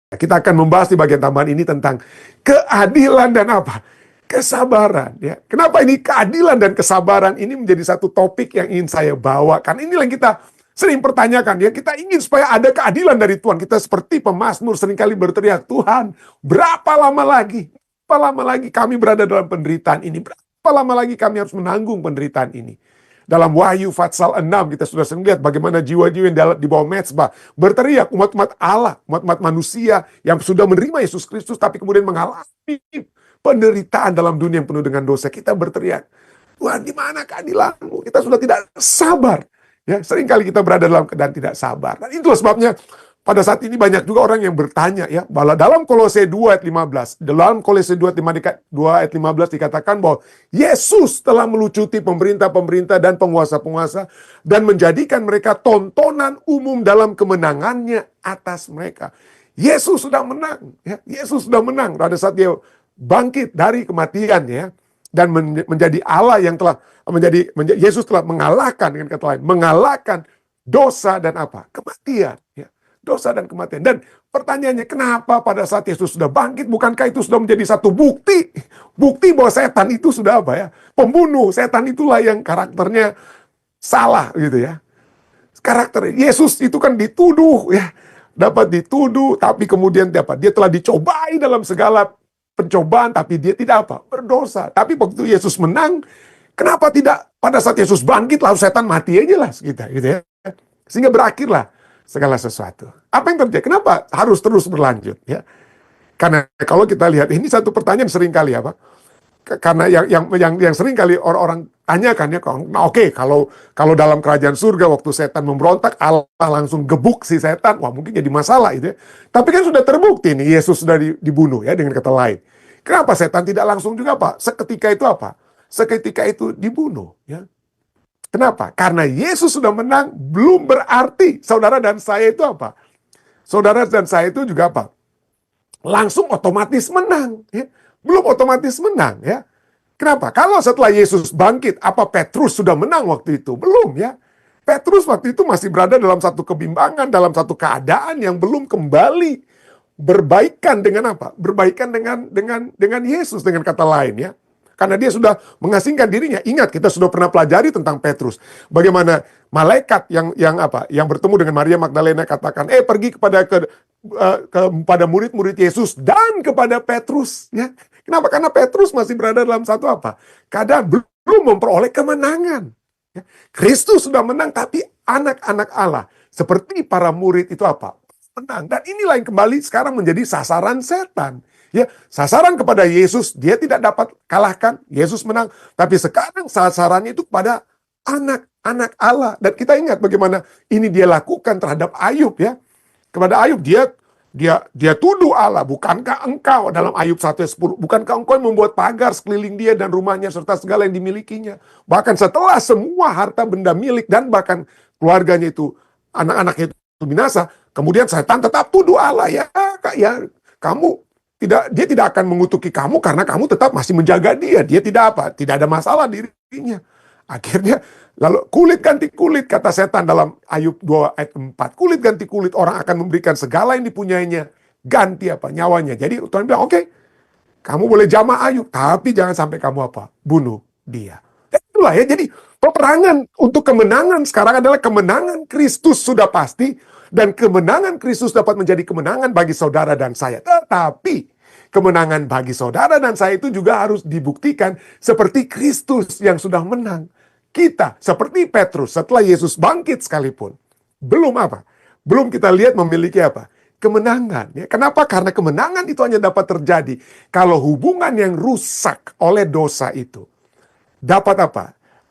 Kita akan membahas di bagian tambahan ini tentang keadilan dan apa? Kesabaran. Ya. Kenapa ini keadilan dan kesabaran ini menjadi satu topik yang ingin saya bawakan? Inilah yang kita sering pertanyakan. Ya. Kita ingin supaya ada keadilan dari Tuhan. Kita seperti pemazmur seringkali berteriak, Tuhan, berapa lama lagi? Berapa lama lagi kami berada dalam penderitaan ini? Berapa lama lagi kami harus menanggung penderitaan ini? Dalam Wahyu Fatsal 6 kita sudah sering lihat bagaimana jiwa-jiwa yang di bawah mezbah berteriak, umat-umat Allah, umat-umat manusia yang sudah menerima Yesus Kristus tapi kemudian mengalami penderitaan dalam dunia yang penuh dengan dosa. Kita berteriak, Tuhan, di mana keadilan-Mu? Kita sudah tidak sabar. Ya, seringkali kita berada dalam keadaan tidak sabar. Dan itulah sebabnya pada saat ini banyak juga orang yang bertanya, ya, bahwa dalam Kolose 2 ayat 15, dalam Kolose 2 ayat 15 dikatakan bahwa Yesus telah melucuti pemerintah-pemerintah dan penguasa-penguasa dan menjadikan mereka tontonan umum dalam kemenangannya atas mereka. Yesus sudah menang, ya. Yesus sudah menang pada saat dia bangkit dari kematian, ya, dan menjadi Allah yang telah Yesus telah mengalahkan, dengan kata lain, mengalahkan dosa dan apa? Kematian, ya. Dosa dan kematian. Dan pertanyaannya, kenapa pada saat Yesus sudah bangkit, bukankah itu sudah menjadi satu bukti? Bukti bahwa setan itu sudah apa, ya? Pembunuh. Setan itulah yang karakternya salah gitu, ya. Karakter Yesus itu kan dituduh, ya. Dapat dituduh, tapi kemudian dia telah dicobai dalam segala pencobaan, tapi dia tidak apa? Berdosa. Tapi waktu Yesus menang, kenapa tidak pada saat Yesus bangkit lalu setan mati aja lah gitu, ya. Sehingga berakhirlah segala sesuatu. Apa yang terjadi? Kenapa harus terus berlanjut? Ya, karena kalau kita lihat ini satu pertanyaan sering kali apa? Karena yang sering kali orang-orang tanyakan ya, nah oke, kalau dalam kerajaan surga waktu setan memberontak, Allah langsung gebuk si setan, wah mungkin jadi masalah itu. Ya. Tapi kan sudah terbukti nih Yesus sudah dibunuh ya, dengan kata lain. Kenapa setan tidak langsung juga apa? Seketika itu apa? Seketika itu dibunuh. Ya. Kenapa? Karena Yesus sudah menang, belum berarti saudara dan saya itu apa? Saudara dan saya itu juga apa? Langsung otomatis menang. Ya. Belum otomatis menang. Ya. Kenapa? Kalau setelah Yesus bangkit, apa Petrus sudah menang waktu itu? Belum ya. Petrus waktu itu masih berada dalam satu kebimbangan, dalam satu keadaan yang belum kembali berbaikan dengan apa? Berbaikan dengan Yesus, dengan kata lain ya. Karena dia sudah mengasingkan dirinya. Ingat, kita sudah pernah pelajari tentang Petrus. Bagaimana malaikat yang bertemu dengan Maria Magdalena katakan, pergi kepada murid-murid Yesus dan kepada Petrus. Ya. Kenapa? Karena Petrus masih berada dalam satu apa? Keadaan belum memperoleh kemenangan. Ya. Kristus sudah menang, tapi anak-anak Allah seperti para murid itu apa? Menang. Dan inilah yang kembali sekarang menjadi sasaran setan. Ya, sasaran kepada Yesus, dia tidak dapat kalahkan, Yesus menang. Tapi sekarang sasarannya itu kepada anak-anak Allah. Dan kita ingat bagaimana ini dia lakukan terhadap Ayub ya. Kepada Ayub dia tuduh Allah, bukankah engkau dalam Ayub 1:10, bukankah engkau yang membuat pagar sekeliling dia dan rumahnya serta segala yang dimilikinya. Bahkan setelah semua harta benda milik dan bahkan keluarganya itu, anak-anaknya itu binasa, kemudian setan tetap tuduh Allah ya kamu dia tidak akan mengutuki kamu karena kamu tetap masih menjaga dia. Dia tidak ada masalah dirinya. Akhirnya lalu kulit ganti kulit, kata setan dalam Ayub 2 ayat 4. Kulit ganti kulit, orang akan memberikan segala yang dipunyainya ganti nyawanya. Jadi Tuhan bilang, oke, kamu boleh jamah Ayub, tapi jangan sampai kamu bunuh dia. Itulah ya. Jadi peperangan untuk kemenangan sekarang adalah kemenangan Kristus sudah pasti. Dan kemenangan Kristus dapat menjadi kemenangan bagi saudara dan saya. Tetapi kemenangan bagi saudara dan saya itu juga harus dibuktikan seperti Kristus yang sudah menang. Kita seperti Petrus setelah Yesus bangkit sekalipun. Belum kita lihat memiliki kemenangan. Ya. Kenapa? Karena kemenangan itu hanya dapat terjadi kalau hubungan yang rusak oleh dosa itu dapat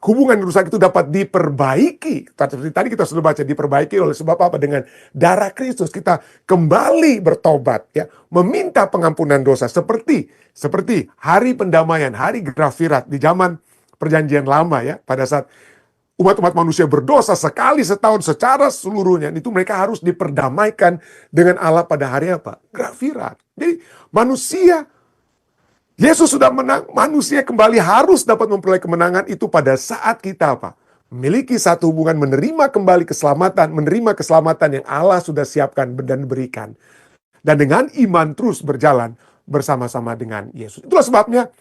hubungan rusak itu dapat diperbaiki. Tadi kita sudah baca, diperbaiki oleh sebab dengan darah Kristus kita kembali bertobat ya, meminta pengampunan dosa seperti hari pendamaian, hari Grafirat di zaman Perjanjian Lama ya, pada saat umat-umat manusia berdosa sekali setahun secara seluruhnya, itu mereka harus diperdamaikan dengan Allah pada hari Grafirat. Jadi manusia, Yesus sudah menang, manusia kembali harus dapat memperoleh kemenangan itu pada saat kita memiliki satu hubungan, menerima kembali keselamatan, menerima keselamatan yang Allah sudah siapkan dan berikan. dan dengan iman terus berjalan bersama-sama dengan Yesus. Itulah sebabnya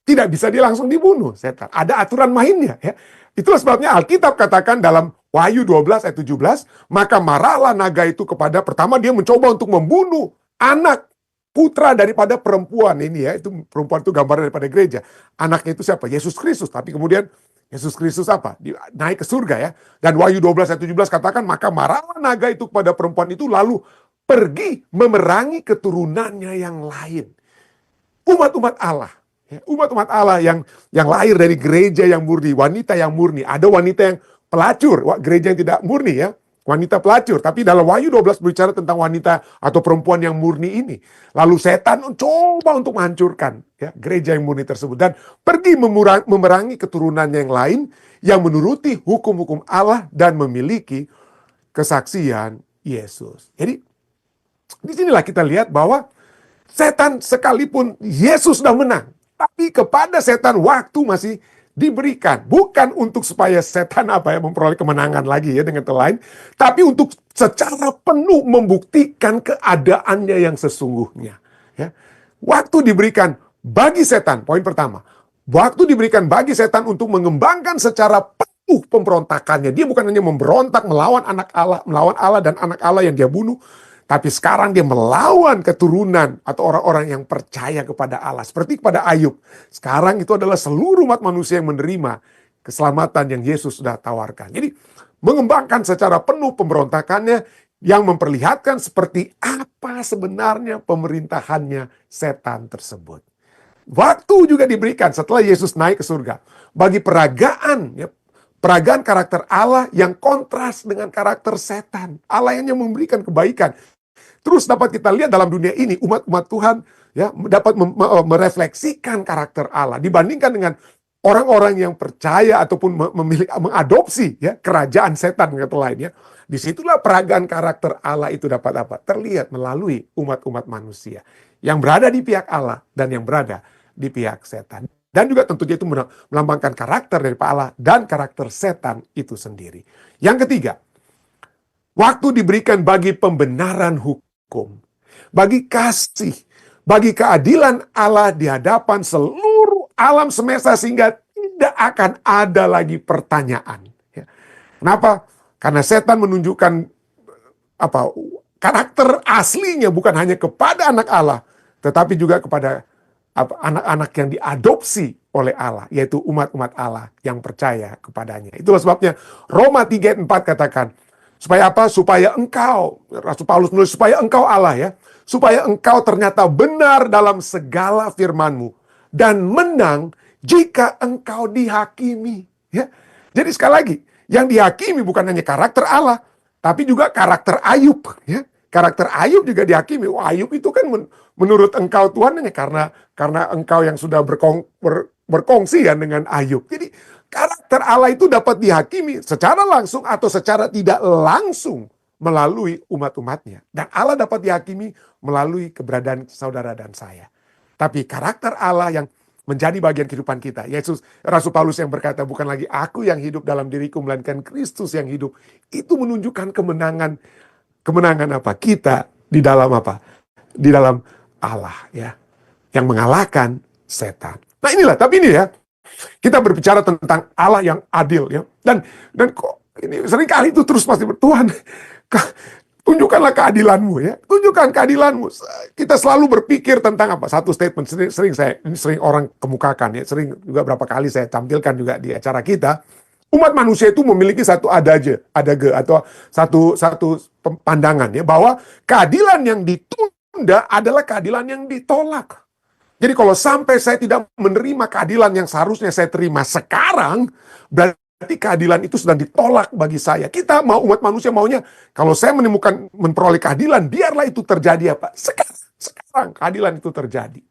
tidak bisa dia langsung dibunuh setan. Ada aturan mainnya ya. Itulah sebabnya Alkitab katakan dalam Wahyu 12 ayat 17, maka marahlah naga itu kepada, pertama dia mencoba untuk membunuh anak putra daripada perempuan ini ya. Itu perempuan itu gambaran daripada gereja. Anaknya itu siapa? Yesus Kristus. Tapi kemudian Yesus Kristus apa? Naik ke surga ya. Dan Wahyu 12 ayat 17 katakan, maka marahlah naga itu kepada perempuan itu lalu pergi memerangi keturunannya yang lain. Umat-umat Allah. Ya, umat-umat Allah yang lahir dari gereja yang murni, wanita yang murni. Ada wanita yang pelacur, gereja yang tidak murni ya, wanita pelacur. Tapi dalam Wahyu 12 berbicara tentang wanita atau perempuan yang murni ini. Lalu setan mencoba untuk menghancurkan ya, gereja yang murni tersebut. Dan pergi memerangi keturunan yang lain yang menuruti hukum-hukum Allah dan memiliki kesaksian Yesus. Jadi disinilah kita lihat bahwa setan sekalipun Yesus sudah menang, tapi kepada setan waktu masih diberikan. Bukan untuk supaya setan memperoleh kemenangan lagi ya dengan lain, tapi untuk secara penuh membuktikan keadaannya yang sesungguhnya. Ya. Waktu diberikan bagi setan, poin pertama. Waktu diberikan bagi setan untuk mengembangkan secara penuh pemberontakannya. Dia bukan hanya memberontak melawan melawan Allah dan anak Allah yang dia bunuh, tapi sekarang dia melawan keturunan atau orang-orang yang percaya kepada Allah. Seperti kepada Ayub. Sekarang itu adalah seluruh umat manusia yang menerima keselamatan yang Yesus sudah tawarkan. Jadi mengembangkan secara penuh pemberontakannya yang memperlihatkan seperti apa sebenarnya pemerintahannya setan tersebut. Waktu juga diberikan setelah Yesus naik ke surga. Bagi peragaan karakter Allah yang kontras dengan karakter setan. Allah yang memberikan kebaikan. Terus dapat kita lihat dalam dunia ini umat-umat Tuhan ya dapat merefleksikan karakter Allah dibandingkan dengan orang-orang yang percaya ataupun mengadopsi ya kerajaan setan kata lainnya. Disitulah peragaan karakter Allah itu dapat terlihat melalui umat-umat manusia yang berada di pihak Allah dan yang berada di pihak setan. Dan juga tentunya itu melambangkan karakter dari Allah dan karakter setan itu sendiri. Yang ketiga, waktu diberikan bagi pembenaran hukum, bagi kasih, bagi keadilan Allah di hadapan seluruh alam semesta sehingga tidak akan ada lagi pertanyaan. Kenapa? Karena setan menunjukkan karakter aslinya bukan hanya kepada anak Allah, tetapi juga kepada anak-anak yang diadopsi oleh Allah, yaitu umat-umat Allah yang percaya kepadanya. Itulah sebabnya Roma 3:4 katakan, supaya apa? Supaya engkau, Rasul Paulus menulis, supaya engkau Allah ya, supaya engkau ternyata benar dalam segala firman-Mu dan menang jika engkau dihakimi. Ya. Jadi sekali lagi, yang dihakimi bukan hanya karakter Allah, tapi juga karakter Ayub. Ya. Karakter Ayub juga dihakimi. Wah, Ayub itu kan menurut engkau Tuhan hanya karena engkau yang sudah berkongsi kan dengan Ayub. Jadi karakter Allah itu dapat dihakimi secara langsung atau secara tidak langsung melalui umat-umatnya. Dan Allah dapat dihakimi melalui keberadaan saudara dan saya. Tapi karakter Allah yang menjadi bagian kehidupan kita. Yesus, Rasul Paulus yang berkata, bukan lagi aku yang hidup dalam diriku, melainkan Kristus yang hidup. Itu menunjukkan kemenangan kita di dalam di dalam Allah ya, yang mengalahkan setan. Nah inilah, tapi ini ya, kita berbicara tentang Allah yang adil ya, dan kok ini seringkali itu terus pasti Tuhan, tunjukkanlah keadilan-Mu ya, tunjukkan keadilan-Mu. Kita selalu berpikir tentang satu statement sering orang kemukakan ya, sering juga berapa kali saya tampilkan juga di acara kita. Umat manusia itu memiliki satu adage atau satu pandangan ya, bahwa keadilan yang ditunda adalah keadilan yang ditolak. Jadi kalau sampai saya tidak menerima keadilan yang seharusnya saya terima sekarang, berarti keadilan itu sedang ditolak bagi saya. Kita umat manusia maunya, kalau saya memperoleh keadilan, biarlah itu terjadi sekarang keadilan itu terjadi.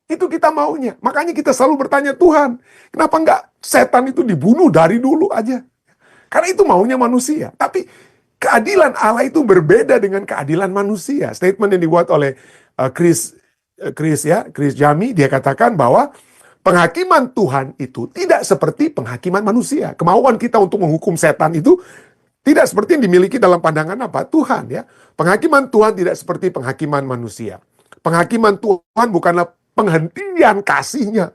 Itu kita maunya. Makanya kita selalu bertanya, Tuhan, kenapa enggak setan itu dibunuh dari dulu aja? Karena itu maunya manusia. Tapi keadilan Allah itu berbeda dengan keadilan manusia. Statement yang dibuat oleh Chris Jami, dia katakan bahwa penghakiman Tuhan itu tidak seperti penghakiman manusia. Kemauan kita untuk menghukum setan itu Tidak seperti yang dimiliki dalam pandangan apa? Tuhan ya. Penghakiman Tuhan tidak seperti penghakiman manusia. Penghakiman Tuhan bukanlah penghentian kasihnya.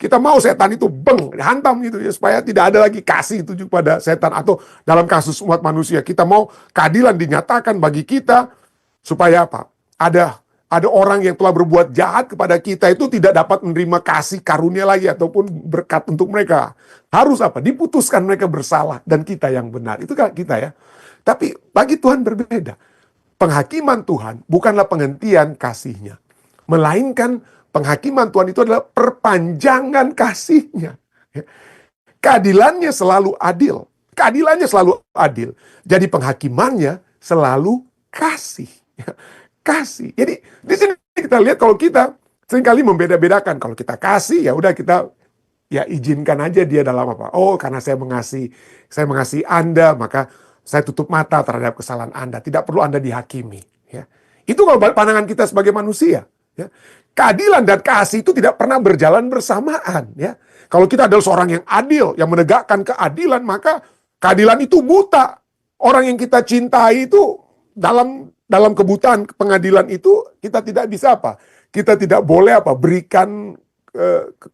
Kita mau setan itu dihantam gitu ya, supaya tidak ada lagi kasih itu pada setan. Atau dalam kasus umat manusia, kita mau keadilan dinyatakan bagi kita, supaya apa? Ada orang yang telah berbuat jahat kepada kita itu tidak dapat menerima kasih karunia lagi ataupun berkat untuk mereka. Harus apa? Diputuskan mereka bersalah dan kita yang benar. Itu kan kita ya. Tapi bagi Tuhan berbeda. Penghakiman Tuhan bukanlah penghentian kasihnya. Melainkan penghakiman Tuhan itu adalah perpanjangan kasihnya. Keadilannya selalu adil. Keadilannya selalu adil. Jadi penghakimannya selalu kasih. Kasih. Jadi di sini kita lihat kalau kita seringkali membeda-bedakan. Kalau kita kasih, ya udah kita ya izinkan aja dia dalam apa. Oh, karena saya mengasihi Anda, maka saya tutup mata terhadap kesalahan Anda. Tidak perlu Anda dihakimi. Ya. Itu kalau pandangan kita sebagai manusia. Ya. Keadilan dan kasih itu tidak pernah berjalan bersamaan. Ya. Kalau kita adalah seorang yang adil, yang menegakkan keadilan, maka keadilan itu buta. Orang yang kita cintai itu dalam kebutaan pengadilan itu kita tidak bisa apa? Kita tidak boleh apa? Berikan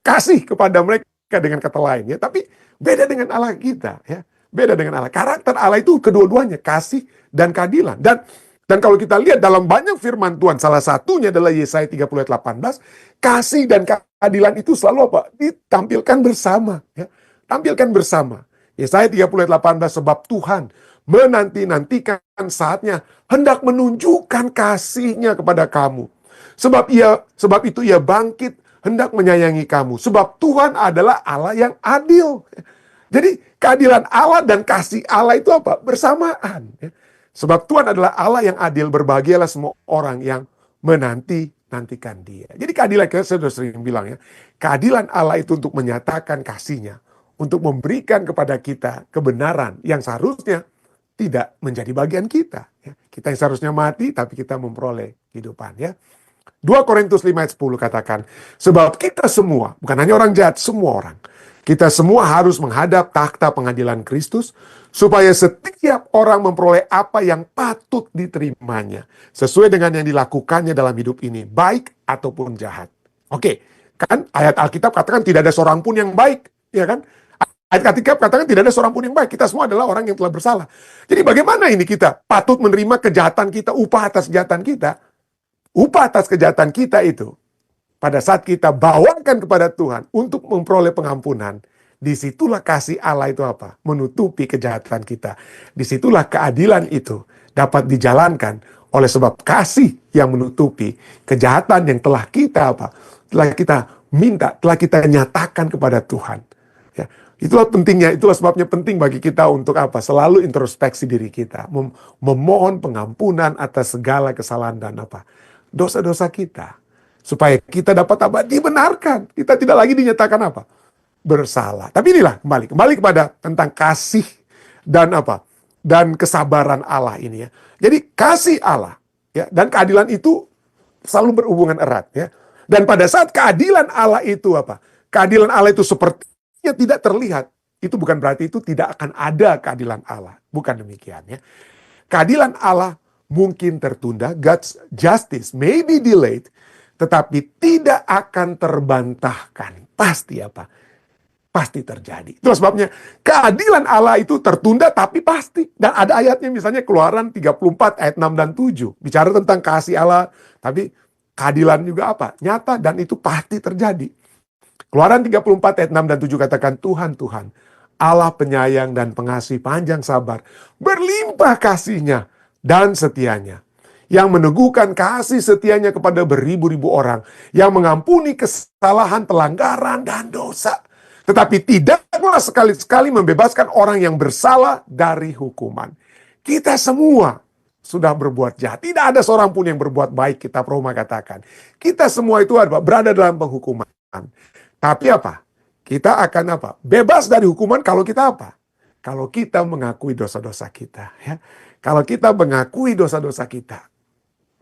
kasih kepada mereka dengan kata lain ya. Tapi beda dengan Allah kita ya. Beda dengan Allah. Karakter Allah itu kedua-duanya kasih dan keadilan. Dan kalau kita lihat dalam banyak firman Tuhan, salah satunya adalah Yesaya 30 ayat 18, kasih dan keadilan itu selalu apa? Ditampilkan bersama ya. Tampilkan bersama. Yesaya 30 ayat 18, sebab Tuhan menanti-nantikan saatnya hendak menunjukkan kasih-Nya kepada kamu. Sebab itu ia bangkit hendak menyayangi kamu. Sebab Tuhan adalah Allah yang adil. Jadi keadilan Allah dan kasih Allah itu apa? Bersamaan. Sebab Tuhan adalah Allah yang adil, berbahagialah semua orang yang menanti-nantikan Dia. Jadi keadilan, saya sudah sering bilang ya, keadilan Allah itu untuk menyatakan kasih-Nya, untuk memberikan kepada kita kebenaran yang seharusnya tidak menjadi bagian kita. Kita yang seharusnya mati, tapi kita memperoleh kehidupan. Ya. 2 Korintus 5 ayat 10 katakan, sebab kita semua, bukan hanya orang jahat, semua orang, kita semua harus menghadap takhta pengadilan Kristus, supaya setiap orang memperoleh apa yang patut diterimanya, sesuai dengan yang dilakukannya dalam hidup ini, baik ataupun jahat. Oke, kan ayat Alkitab katakan tidak ada seorang pun yang baik, ya kan? Ayat Alkitab katakan tidak ada seorang pun yang baik. Kita semua adalah orang yang telah bersalah. Jadi bagaimana ini kita patut menerima kejahatan kita, upah atas kejahatan kita? Upah atas kejahatan kita itu, pada saat kita bawakan kepada Tuhan untuk memperoleh pengampunan, disitulah kasih Allah itu apa? Menutupi kejahatan kita. Disitulah keadilan itu dapat dijalankan oleh sebab kasih yang menutupi kejahatan yang telah kita apa? Telah kita minta, telah kita nyatakan kepada Tuhan. Ya. Itulah pentingnya, itulah sebabnya penting bagi kita untuk apa? Selalu introspeksi diri kita, memohon pengampunan atas segala kesalahan dan apa? Dosa-dosa kita. Supaya kita dapat apa? Dibenarkan. Kita tidak lagi dinyatakan apa? Bersalah. Tapi inilah kembali kepada tentang kasih dan apa? Dan kesabaran Allah ini ya. Jadi kasih Allah ya dan keadilan itu selalu berhubungan erat ya. Dan pada saat keadilan Allah itu apa? Keadilan Allah itu seperti tidak terlihat, itu bukan berarti itu tidak akan ada keadilan Allah. Bukan demikian ya. Keadilan Allah mungkin tertunda, God's justice may be delayed, tetapi tidak akan terbantahkan. Pasti apa? Pasti terjadi. Itu sebabnya keadilan Allah itu tertunda tapi pasti. Dan ada ayatnya misalnya Keluaran 34 ayat 6 dan 7. Bicara tentang kasih Allah, tapi keadilan juga apa? Nyata dan itu pasti terjadi. Keluaran 34 ayat 6 dan 7 katakan, Tuhan, Tuhan, Allah penyayang dan pengasih panjang sabar, berlimpah kasih-Nya dan setianya, yang meneguhkan kasih setianya kepada beribu-ribu orang, yang mengampuni kesalahan, pelanggaran, dan dosa. Tetapi tidaklah sekali-sekali membebaskan orang yang bersalah dari hukuman. Kita semua sudah berbuat jahat. Tidak ada seorang pun yang berbuat baik, kitab Roma katakan. Kita semua itu berada dalam penghukuman. Tapi apa? Kita akan apa? Bebas dari hukuman kalau kita apa? Kalau kita mengakui dosa-dosa kita. Ya. Kalau kita mengakui dosa-dosa kita,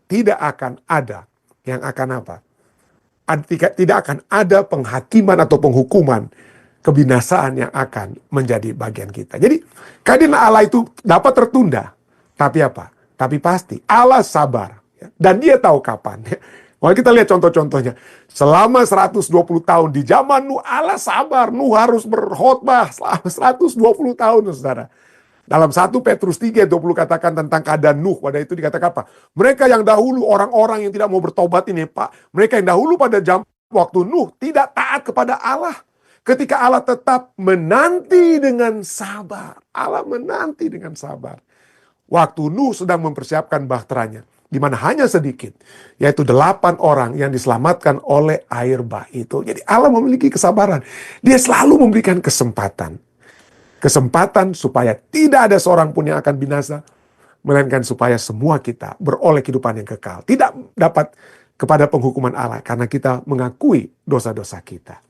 tidak akan ada yang akan apa? Tidak akan ada penghakiman atau penghukuman kebinasaan yang akan menjadi bagian kita. Jadi keadilan Allah itu dapat tertunda, tapi apa? Tapi pasti Allah sabar, ya. Dan dia tahu kapan. Ya. Kalau kita lihat contoh-contohnya, selama 120 tahun di zaman Nuh, Allah sabar. Nuh harus berkhotbah selama 120 tahun, saudara. Dalam 1 Petrus 3:20 katakan tentang keadaan Nuh. Pada itu dikatakan apa? Mereka yang dahulu, orang-orang yang tidak mau bertobat ini, Pak. Mereka yang dahulu pada waktu Nuh tidak taat kepada Allah. Ketika Allah tetap menanti dengan sabar. Allah menanti dengan sabar. Waktu Nuh sedang mempersiapkan bahteranya, di mana hanya sedikit, yaitu 8 orang yang diselamatkan oleh air bah itu. Jadi Allah memiliki kesabaran. Dia selalu memberikan kesempatan. Kesempatan supaya tidak ada seorang pun yang akan binasa, melainkan supaya semua kita beroleh kehidupan yang kekal. Tidak dapat kepada penghukuman Allah karena kita mengakui dosa-dosa kita.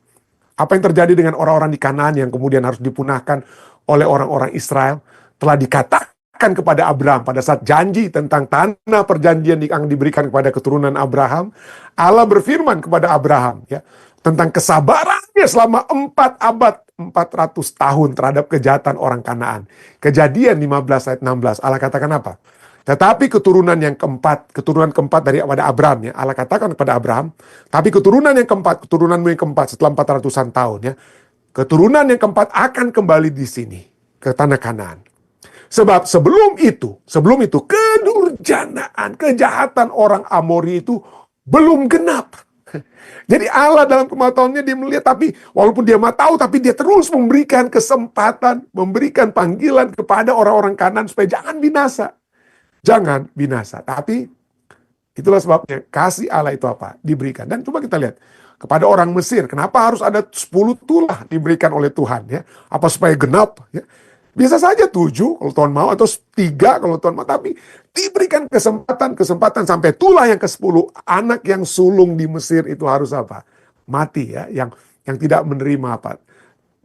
Apa yang terjadi dengan orang-orang di Kanaan yang kemudian harus dipunahkan oleh orang-orang Israel telah dikatakan kepada Abraham pada saat janji tentang tanah perjanjian yang diberikan kepada keturunan Abraham. Allah berfirman kepada Abraham, ya, tentang kesabarannya selama 4 abad, 400 tahun terhadap kejahatan orang Kanaan. Kejadian 15 ayat 16, Allah katakan apa? Tetapi keturunan keempat daripada Abraham, ya, Allah katakan kepada Abraham, tapi keturunan yang keempat, keturunanmu yang keempat setelah 400-an tahun, ya, keturunan yang keempat akan kembali di sini ke tanah Kanaan. Sebab sebelum itu kedurjanaan, kejahatan orang Amori itu belum genap. Jadi Allah dalam kemauannya dia melihat, tapi walaupun dia tahu, tapi dia terus memberikan kesempatan, memberikan panggilan kepada orang-orang Kanaan supaya jangan binasa. Jangan binasa. Tapi itulah sebabnya kasih Allah itu apa? Diberikan. Dan coba kita lihat kepada orang Mesir. Kenapa harus ada 10 tulah diberikan oleh Tuhan? Ya? Apa supaya genap? Ya? Bisa saja 7 kalau Tuhan mau, atau 3 kalau Tuhan mau. Tapi diberikan kesempatan sampai tulah yang ke-10. Anak yang sulung di Mesir itu harus apa? Mati, ya. Yang tidak menerima apa?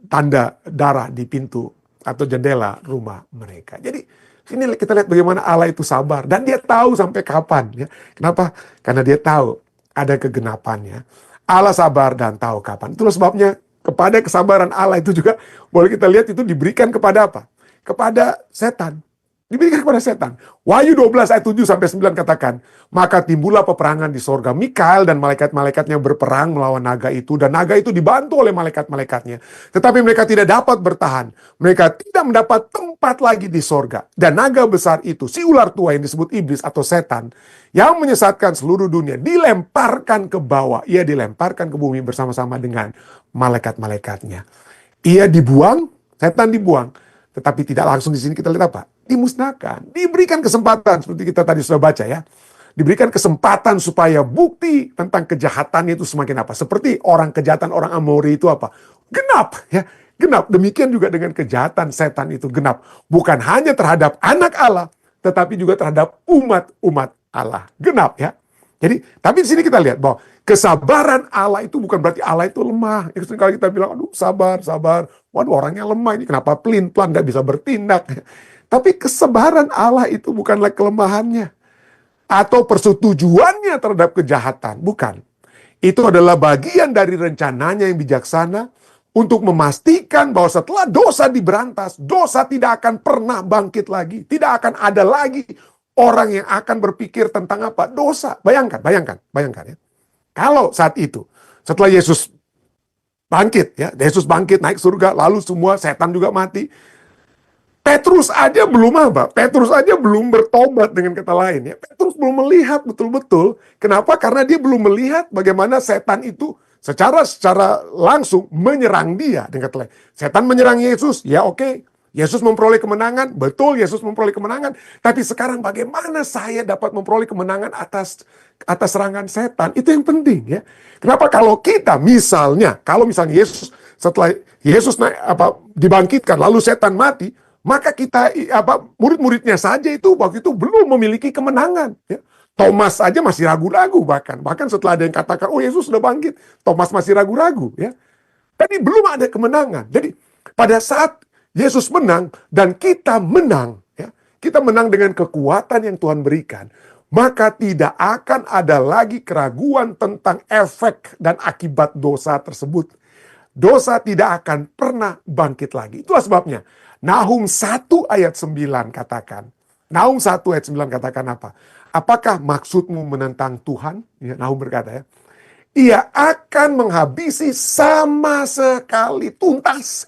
Tanda darah di pintu atau jendela rumah mereka. Jadi ini kita lihat bagaimana Allah itu sabar. Dan dia tahu sampai kapan. Ya. Kenapa? Karena dia tahu ada kegenapannya. Allah sabar dan tahu kapan. Itulah sebabnya kepada kesabaran Allah itu juga boleh kita lihat itu diberikan kepada apa? Kepada setan. Diberikan kepada setan. Wahyu 12 ayat 7-9 katakan, maka timbullah peperangan di sorga. Mikael dan malaikat-malaikatnya berperang melawan naga itu. Dan naga itu dibantu oleh malaikat-malaikatnya. Tetapi mereka tidak dapat bertahan. Mereka tidak mendapat tempat lagi di sorga. Dan naga besar itu, si ular tua yang disebut iblis atau setan, yang menyesatkan seluruh dunia, dilemparkan ke bawah. Ia dilemparkan ke bumi bersama-sama dengan malaikat-malaikatnya. Ia dibuang, setan dibuang. Tetapi tidak langsung di sini kita lihat apa? Dimusnahkan. Diberikan kesempatan, seperti kita tadi sudah baca, ya. Diberikan kesempatan supaya bukti tentang kejahatannya itu semakin apa? Seperti kejahatan orang Amori itu apa? Genap, ya. Genap. Demikian juga dengan kejahatan setan itu genap. Bukan hanya terhadap anak Allah, tetapi juga terhadap umat Allah. Genap, ya. Jadi, tapi di sini kita lihat bahwa kesabaran Allah itu bukan berarti Allah itu lemah. Kalau kita bilang, aduh sabar. Waduh, orangnya lemah ini, kenapa pelin-pelan, gak bisa bertindak. Tapi kesabaran Allah itu bukanlah kelemahannya. Atau persetujuannya terhadap kejahatan. Bukan. Itu adalah bagian dari rencananya yang bijaksana untuk memastikan bahwa setelah dosa diberantas, dosa tidak akan pernah bangkit lagi. Tidak akan ada lagi orang yang akan berpikir tentang apa? Dosa. Bayangkan ya. Kalau saat itu, setelah Yesus bangkit, ya, Yesus bangkit naik surga, lalu semua setan juga mati. Petrus aja belum apa? Petrus aja belum bertobat, dengan kata lain, ya. Petrus belum melihat betul-betul. Kenapa? Karena dia belum melihat bagaimana setan itu secara langsung menyerang dia, dengan kata lain. Setan menyerang Yesus, ya oke. Yesus memperoleh kemenangan, betul Yesus memperoleh kemenangan. Tapi sekarang bagaimana saya dapat memperoleh kemenangan atas serangan setan? Itu yang penting, ya. Kenapa? Kalau misalnya Yesus, setelah Yesus dibangkitkan lalu setan mati, maka kita murid-muridnya saja itu waktu itu belum memiliki kemenangan, ya. Thomas saja masih ragu-ragu, bahkan setelah ada yang katakan, oh Yesus sudah bangkit, Thomas masih ragu-ragu, ya. Jadi belum ada kemenangan. Jadi pada saat Yesus menang dan kita menang, ya, kita menang dengan kekuatan yang Tuhan berikan, maka tidak akan ada lagi keraguan tentang efek dan akibat dosa tersebut. dosa tidak akan pernah bangkit lagi. Itulah sebabnya Nahum 1 ayat 9 katakan. Nahum 1 ayat 9 katakan apa? Apakah maksudmu menentang Tuhan? Ya, Nahum berkata ya. Ia akan menghabisi sama sekali, tuntas.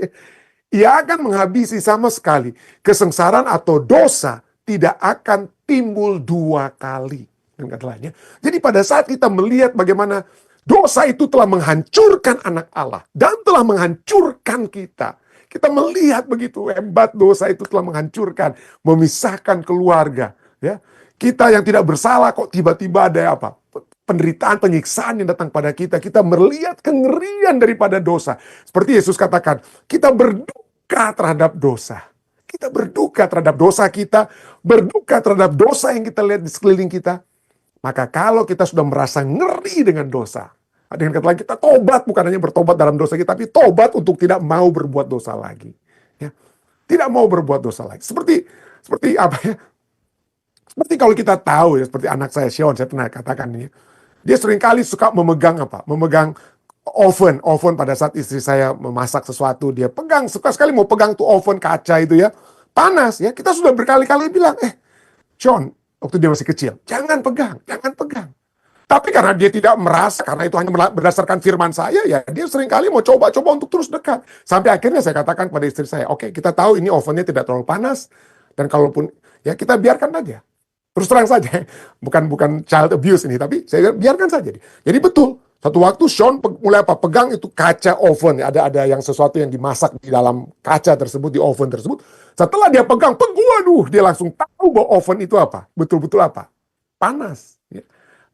Ia akan menghabisi sama sekali. Kesengsaraan atau dosa tidak akan timbul dua kali. Dengan kata lainnya. Jadi pada saat kita melihat bagaimana dosa itu telah menghancurkan anak Allah dan telah menghancurkan kita. Kita melihat begitu hebat dosa itu telah menghancurkan, memisahkan keluarga. Ya, kita yang tidak bersalah kok tiba-tiba ada apa? Penderitaan, penyiksaan yang datang pada kita. Kita melihat kengerian daripada dosa. Seperti Yesus katakan, kita berduka terhadap dosa. Kita berduka terhadap dosa kita, berduka terhadap dosa yang kita lihat di sekeliling kita. Maka kalau kita sudah merasa ngeri dengan dosa, dengan kata lain kita tobat, bukan hanya bertobat dalam dosa kita, tapi tobat untuk tidak mau berbuat dosa lagi. Ya, tidak mau berbuat dosa lagi. Seperti apa ya? Seperti kalau kita tahu ya, seperti anak saya Sean, saya pernah katakan ini. Dia seringkali suka memegang apa? Memegang oven pada saat istri saya memasak sesuatu, dia pegang, suka sekali mau pegang tuh oven kaca itu ya. Panas ya. Kita sudah berkali-kali bilang, Sean, waktu dia masih kecil, jangan pegang, jangan pegang. Tapi karena dia tidak merasa, karena itu hanya berdasarkan firman saya, ya dia seringkali mau coba-coba untuk terus dekat. Sampai akhirnya saya katakan pada istri saya, oke, kita tahu ini ovennya tidak terlalu panas, dan kalaupun, ya kita biarkan aja. Terus terang saja, bukan child abuse ini, tapi saya biarkan saja. Jadi betul, satu waktu Sean mulai pegang itu kaca oven, ada yang sesuatu yang dimasak di dalam kaca tersebut, di oven tersebut. Setelah dia pegang, waduh, dia langsung tahu bahwa oven itu apa, betul-betul apa, panas.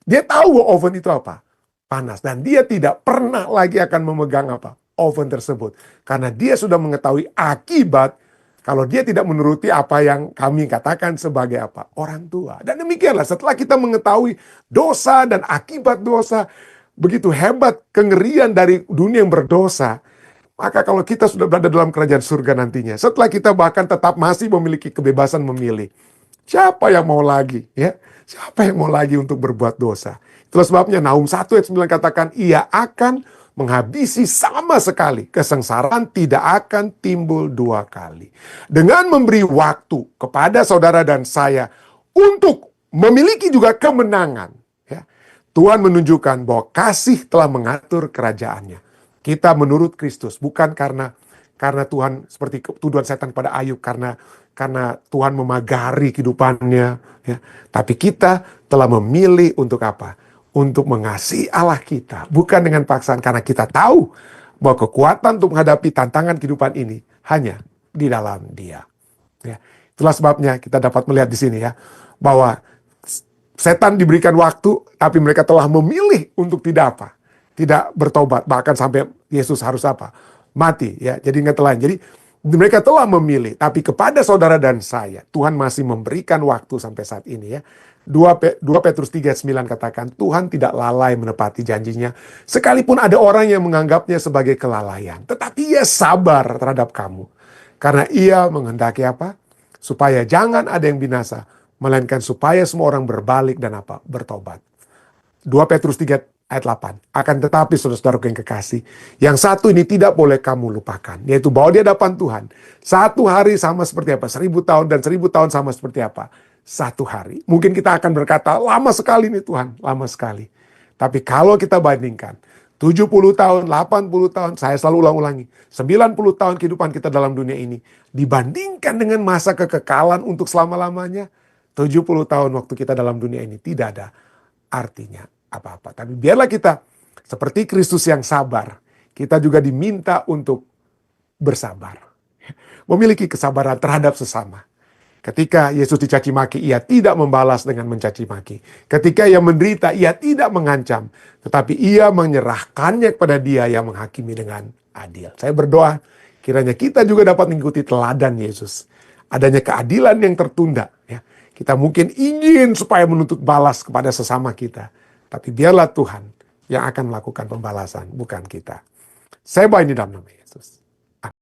Dia tahu bahwa oven itu apa, panas. Dan dia tidak pernah lagi akan memegang apa, oven tersebut. Karena dia sudah mengetahui akibat kalau dia tidak menuruti apa yang kami katakan sebagai apa? Orang tua. Dan demikianlah setelah kita mengetahui dosa dan akibat dosa, begitu hebat kengerian dari dunia yang berdosa, maka kalau kita sudah berada dalam kerajaan surga nantinya, setelah kita bahkan tetap masih memiliki kebebasan memilih, siapa yang mau lagi? Ya, siapa yang mau lagi untuk berbuat dosa? Itulah sebabnya Nahum 1 ayat 9 katakan, ia akan menghabisi sama sekali, kesengsaraan tidak akan timbul dua kali. Dengan memberi waktu kepada saudara dan saya untuk memiliki juga kemenangan, ya, Tuhan menunjukkan bahwa kasih telah mengatur kerajaannya. Kita menurut Kristus, bukan karena Tuhan seperti tuduhan setan pada Ayub, karena Tuhan memagari kehidupannya, ya, tapi kita telah memilih untuk apa? Untuk mengasihi Allah kita, bukan dengan paksaan, karena kita tahu bahwa kekuatan untuk menghadapi tantangan kehidupan ini hanya di dalam Dia. Ya, itulah sebabnya kita dapat melihat di sini ya, bahwa setan diberikan waktu, tapi mereka telah memilih untuk tidak apa, tidak bertobat, bahkan sampai Yesus harus apa, mati. Ya, jadi ingat lain. Jadi mereka telah memilih, tapi kepada saudara dan saya, Tuhan masih memberikan waktu sampai saat ini ya. 2 Petrus 3:9 katakan, Tuhan tidak lalai menepati janjinya, sekalipun ada orang yang menganggapnya sebagai kelalaian. Tetapi ia sabar terhadap kamu, karena ia menghendaki apa? Supaya jangan ada yang binasa, melainkan supaya semua orang berbalik dan apa? Bertobat. 2 Petrus 3 ayat 8. Akan tetapi saudara-saudaraku yang kekasih, yang satu ini tidak boleh kamu lupakan, yaitu bahwa di hadapan Tuhan, satu hari sama seperti apa? 1000 tahun, dan 1000 tahun sama seperti apa? Satu hari. Mungkin kita akan berkata, lama sekali nih Tuhan, lama sekali. Tapi kalau kita bandingkan, 70 tahun, 80 tahun, saya selalu ulang-ulangi, 90 tahun kehidupan kita dalam dunia ini, dibandingkan dengan masa kekekalan untuk selama-lamanya, 70 tahun waktu kita dalam dunia ini tidak ada artinya apa-apa. Tapi biarlah kita, seperti Kristus yang sabar, kita juga diminta untuk bersabar. Memiliki kesabaran terhadap sesama. Ketika Yesus dicaci maki, ia tidak membalas dengan mencaci maki. Ketika ia menderita, ia tidak mengancam. Tetapi ia menyerahkannya kepada Dia yang menghakimi dengan adil. Saya berdoa, kiranya kita juga dapat mengikuti teladan Yesus. Adanya keadilan yang tertunda. Ya. Kita mungkin ingin supaya menuntut balas kepada sesama kita. Tapi biarlah Tuhan yang akan melakukan pembalasan, bukan kita. Saya bawa ini dalam nama Yesus.